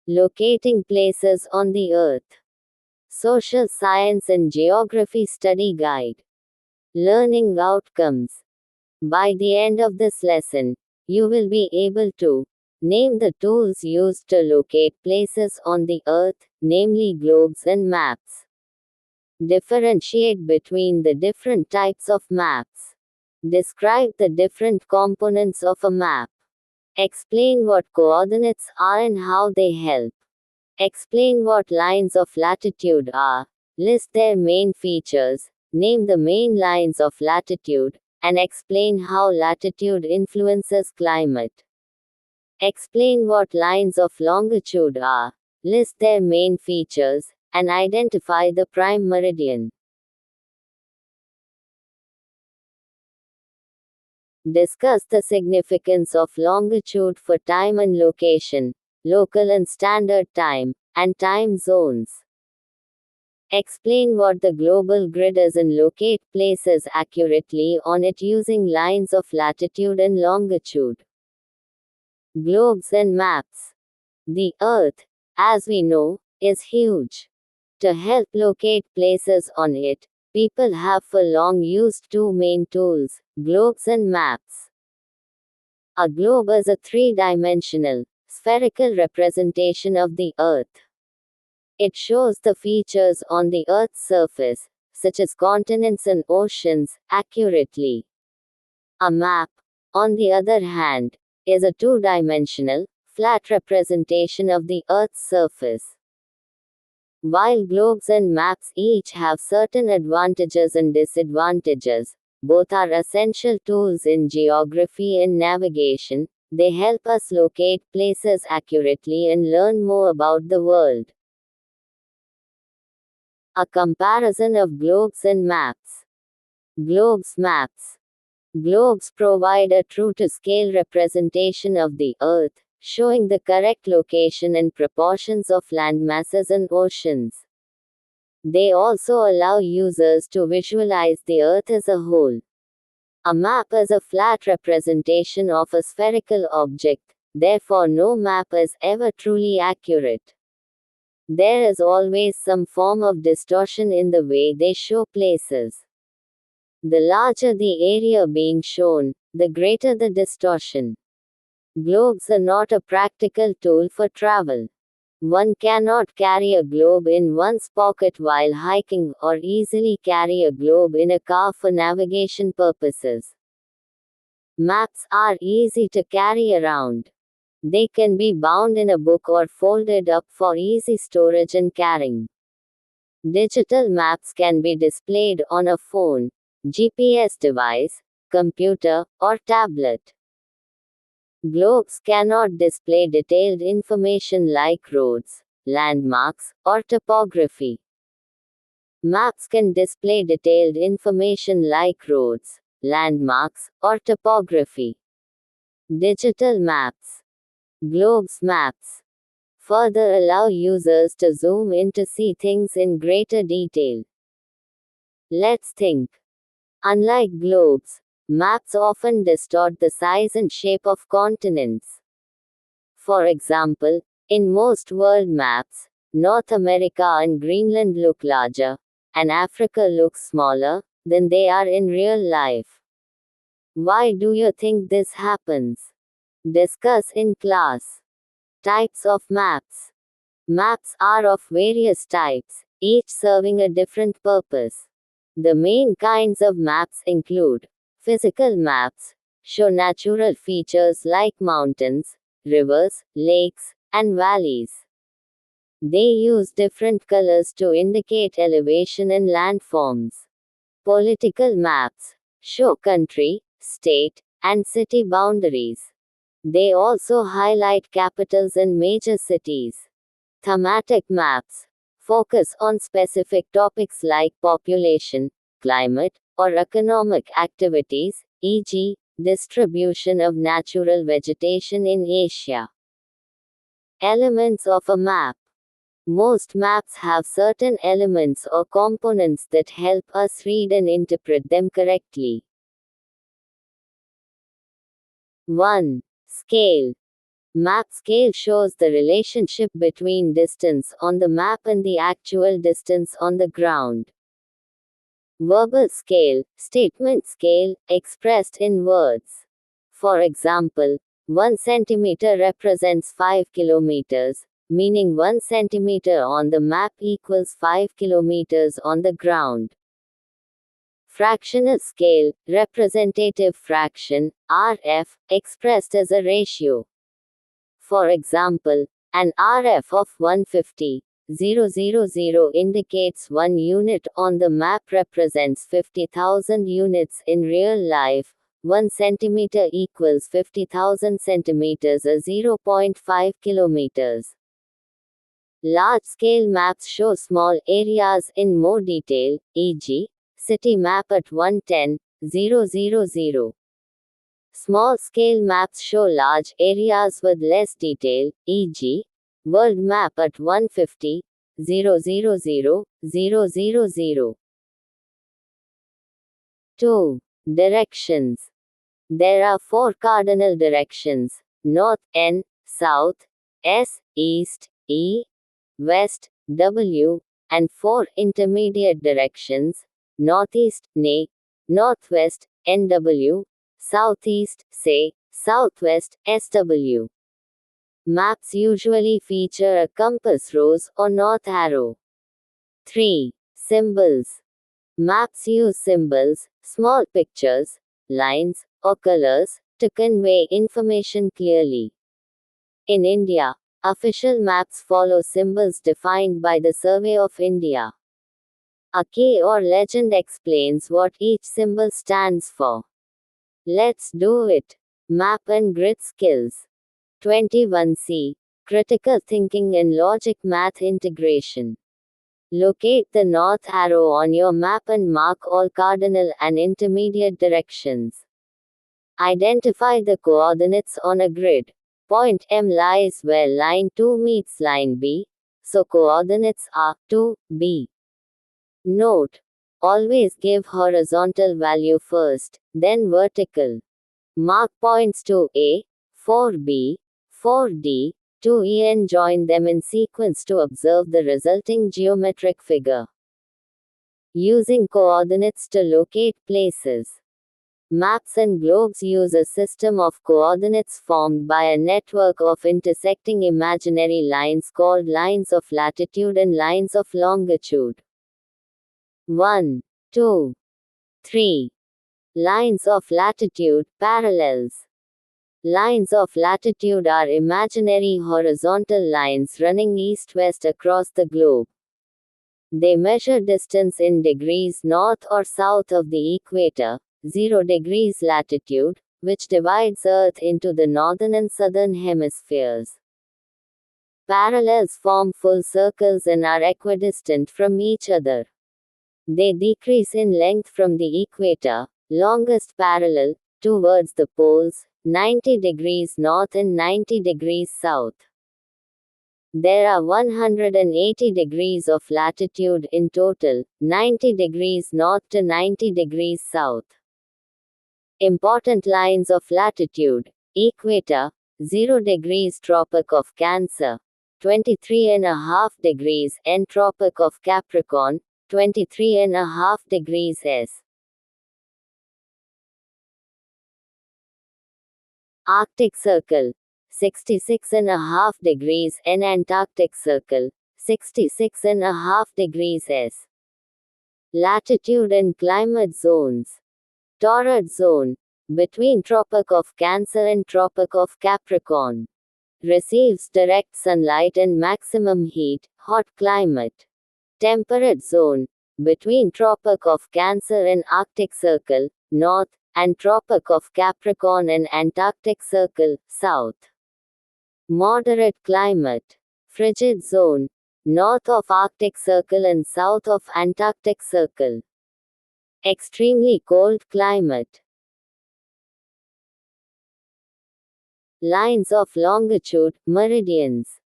Locating places on the Earth. Social Science and Geography Study Guide. Learning outcomes. By the end of this lesson, you will be able to name the tools used to locate places on the Earth, namely globes and maps. Differentiate between the different types of maps. Describe the different components of a map. Explain what coordinates are and how they help. Explain what lines of latitude are. List their main features. Name the main lines of latitude, and explain how latitude influences climate. Explain what lines of longitude are. List their main features, and identify the prime meridian. Discuss the significance of longitude for time and location, local and standard time, and time zones. Explain what the global grid is and locate places accurately on it using lines of latitude and longitude. Globes and maps. The Earth, as we know, is huge. To help locate places on it, people have for long used two main tools, globes and maps. A globe is a three-dimensional, spherical representation of the Earth. It shows the features on the Earth's surface, such as continents and oceans, accurately. A map, on the other hand, is a two-dimensional, flat representation of the Earth's surface. While globes and maps each have certain advantages and disadvantages, both are essential tools in geography and navigation. They help us locate places accurately and learn more about the world. A comparison of globes and maps. Globes maps. Globes provide a true-to-scale representation of the Earth, showing the correct location and proportions of landmasses and oceans. They also allow users to visualize the Earth as a whole. A map is a flat representation of a spherical object, therefore no map is ever truly accurate. There is always some form of distortion in the way they show places. The larger the area being shown, the greater the distortion. Globes are not a practical tool for travel. One cannot carry a globe in one's pocket while hiking or easily carry a globe in a car for navigation purposes. Maps are easy to carry around. They can be bound in a book or folded up for easy storage and carrying. Digital maps can be displayed on a phone, GPS device, computer, or tablet. Globes cannot display detailed information like roads, landmarks, or topography. Maps can display detailed information like roads, landmarks, or topography. Digital maps. Globes maps further allow users to zoom in to see things in greater detail. Let's think. Unlike globes, maps often distort the size and shape of continents. For example, in most world maps, North America and Greenland look larger, and Africa looks smaller than they are in real life. Why do you think this happens? Discuss in class. Types of maps. Maps are of various types, each serving a different purpose. The main kinds of maps include physical maps, show natural features like mountains, rivers, lakes, and valleys. They use different colors to indicate elevation and landforms. Political maps show country, state, and city boundaries. They also highlight capitals and major cities. Thematic maps focus on specific topics like population, climate, or economic activities, e.g., distribution of natural vegetation in Asia. Elements of a map. Most maps have certain elements or components that help us read and interpret them correctly. 1. Scale. Map scale shows the relationship between distance on the map and the actual distance on the ground. Verbal scale, statement scale, expressed in words. For example, 1 centimeter represents 5 kilometers, meaning 1 centimeter on the map equals 5 kilometers on the ground. Fractional scale, representative fraction, RF, expressed as a ratio. For example, an RF of 150,000 indicates 1 unit on the map represents 50,000 units in real life. 1 centimeter equals 50,000 centimeters or 0.5 kilometers. Large-scale maps show small areas in more detail, e.g., city map at 110,000. Small-scale maps show large areas with less detail, e.g., world map at 150,000,000. 2. Directions. There are 4 cardinal directions: north, N, south, S, east, E, west, W, and 4 intermediate directions: northeast, N, northwest, NW, southeast, say, southwest, SW. Maps usually feature a compass rose or north arrow. 3. Symbols. Maps use symbols, small pictures, lines, or colors, to convey information clearly. In India, official maps follow symbols defined by the Survey of India. A key or legend explains what each symbol stands for. Let's do it. Map and grid skills. 21C. Critical thinking and logic math integration. Locate the north arrow on your map and mark all cardinal and intermediate directions. Identify the coordinates on a grid. Point M lies where line 2 meets line B, so coordinates are 2, B. Note: always give horizontal value first, then vertical. Mark points 2A, 4B, 4D, 2E and join them in sequence to observe the resulting geometric figure. Using coordinates to locate places. Maps and globes use a system of coordinates formed by a network of intersecting imaginary lines called lines of latitude and lines of longitude. 1, 2, 3. Lines of latitude, parallels. Lines of latitude are imaginary horizontal lines running east-west across the globe. They measure distance in degrees north or south of the equator, 0 degrees latitude, which divides Earth into the northern and southern hemispheres. Parallels form full circles and are equidistant from each other. They decrease in length from the equator, longest parallel, towards the poles, 90 degrees north and 90 degrees south. There are 180 degrees of latitude in total, 90 degrees north to 90 degrees south. Important lines of latitude: equator, 0 degrees Tropic of Cancer, 23.5 degrees N Tropic of Capricorn, 23.5 degrees S. Arctic Circle, 66.5 degrees N Antarctic Circle, 66.5 degrees S. Latitude and climate zones. Torrid Zone, between Tropic of Cancer and Tropic of Capricorn. Receives direct sunlight and maximum heat, hot climate. Temperate Zone, between Tropic of Cancer and Arctic Circle, north, and Tropic of Capricorn and Antarctic Circle, south. Moderate climate. Frigid Zone, north of Arctic Circle and south of Antarctic Circle. Extremely cold climate. Lines of longitude, meridians.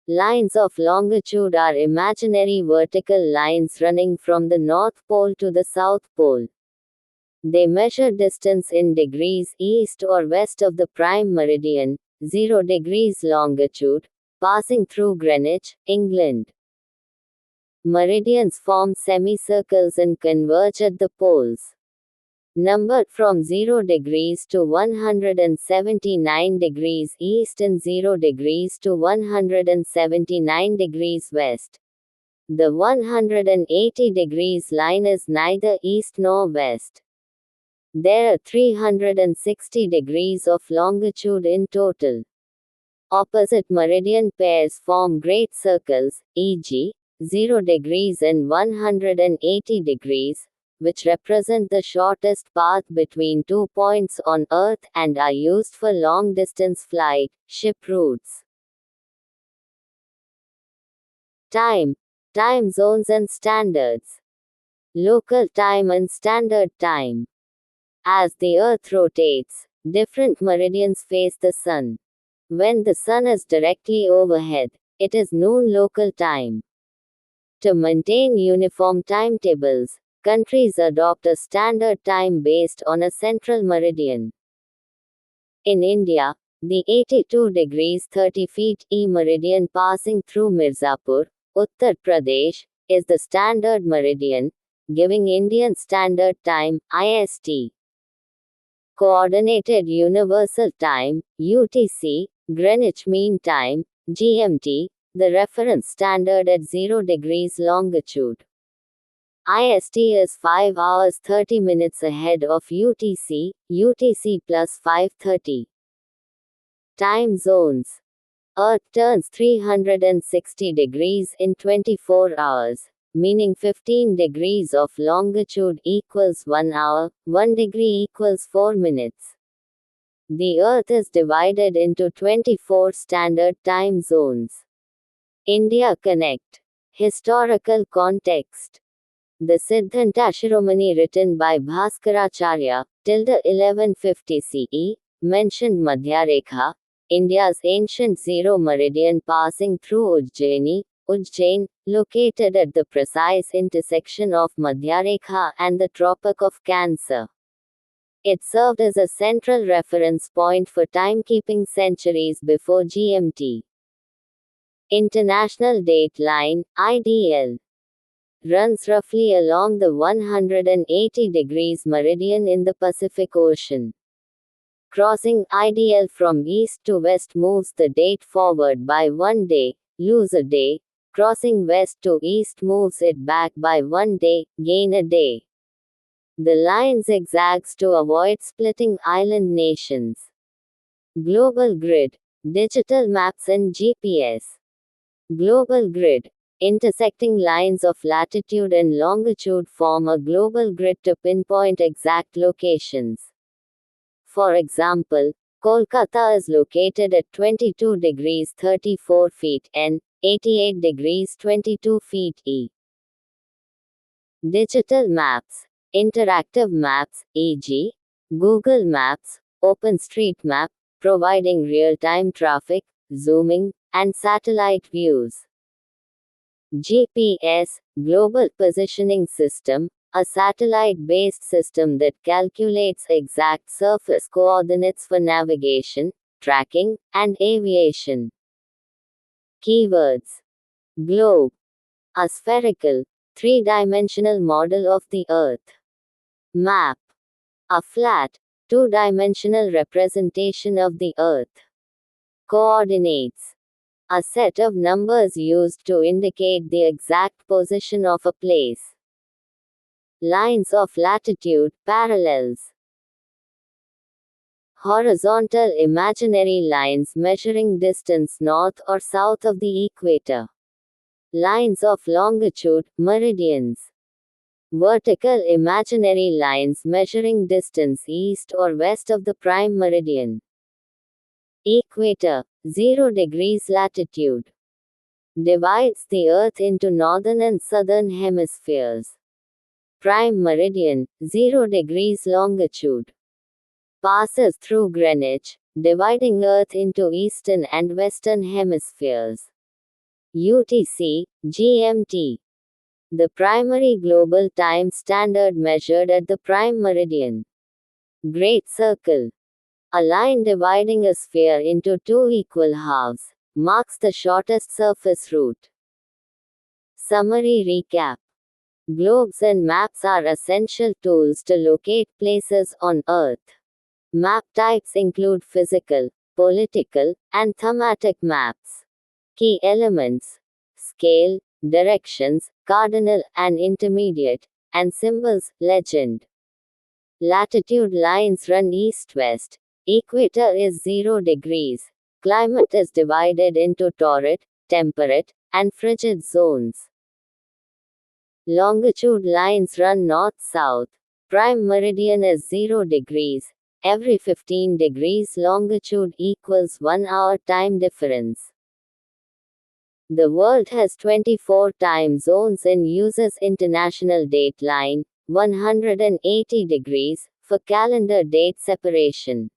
Lines of longitude are imaginary vertical lines running from the North Pole to the South Pole. They measure distance in degrees east or west of the prime meridian, 0 degrees longitude, passing through Greenwich, England. Meridians form semicircles and converge at the poles. Numbered from 0 degrees to 179 degrees east and 0 degrees to 179 degrees west. The 180 degrees line is neither east nor west. There are 360 degrees of longitude in total. Opposite meridian pairs form great circles, e.g., 0 degrees and 180 degrees, which represent the shortest path between 2 points on Earth and are used for long-distance flight, ship routes. Time. Time zones and standards. Local time and standard time. As the Earth rotates, different meridians face the Sun. When the Sun is directly overhead, it is noon local time. To maintain uniform timetables, countries adopt a standard time based on a central meridian. In India, the 82 degrees 30 feet E meridian passing through Mirzapur, Uttar Pradesh, is the standard meridian, giving Indian Standard Time, IST. Coordinated Universal Time, UTC, Greenwich Mean Time, GMT, the reference standard at 0 degrees longitude. IST is 5 hours 30 minutes ahead of UTC, UTC plus 5:30. Time zones. Earth turns 360 degrees in 24 hours, meaning 15 degrees of longitude equals 1 hour, 1 degree equals 4 minutes. The Earth is divided into 24 standard time zones. India Connect. Historical context. The Siddhanta Shiromani written by Bhaskaracharya, 1150 CE, mentioned Madhyarekha, India's ancient zero meridian passing through Ujjain, located at the precise intersection of Madhyarekha and the Tropic of Cancer. It served as a central reference point for timekeeping centuries before GMT. International Date Line, IDL, runs roughly along the 180 degrees meridian in the Pacific Ocean. Crossing IDL from east to west moves the date forward by 1 day, lose a day. Crossing west to east moves it back by 1 day, gain a day. The line zigzags to avoid splitting island nations. Global Grid. Digital maps and GPS. Global Grid. Intersecting lines of latitude and longitude form a global grid to pinpoint exact locations. For example, Kolkata is located at 22 degrees 34 feet N, 88 degrees 22 feet E. Digital maps. Interactive maps, e.g., Google Maps, OpenStreetMap, providing real-time traffic, zooming, and satellite views. GPS, Global Positioning System, a satellite-based system that calculates exact surface coordinates for navigation, tracking, and aviation. Keywords. Globe. A spherical, three-dimensional model of the Earth. Map. A flat, two-dimensional representation of the Earth. Coordinates. A set of numbers used to indicate the exact position of a place. Lines of latitude, parallels. Horizontal imaginary lines measuring distance north or south of the equator. Lines of longitude, meridians. Vertical imaginary lines measuring distance east or west of the prime meridian. Equator, 0 degrees latitude. Divides the Earth into northern and southern hemispheres. Prime meridian, 0 degrees longitude. Passes through Greenwich, dividing Earth into eastern and western hemispheres. UTC, GMT. The primary global time standard measured at the prime meridian. Great Circle. A line dividing a sphere into two equal halves marks the shortest surface route. Summary recap. Globes and maps are essential tools to locate places on Earth. Map types include physical, political, and thematic maps. Key elements: scale, directions, cardinal and intermediate, and symbols, legend. Latitude lines run east-west. Equator is 0 degrees. Climate is divided into torrid, temperate, and frigid zones. Longitude lines run north-south. Prime meridian is 0 degrees. Every 15 degrees longitude equals 1 hour time difference. The world has 24 time zones and uses International Date Line, 180 degrees, for calendar date separation.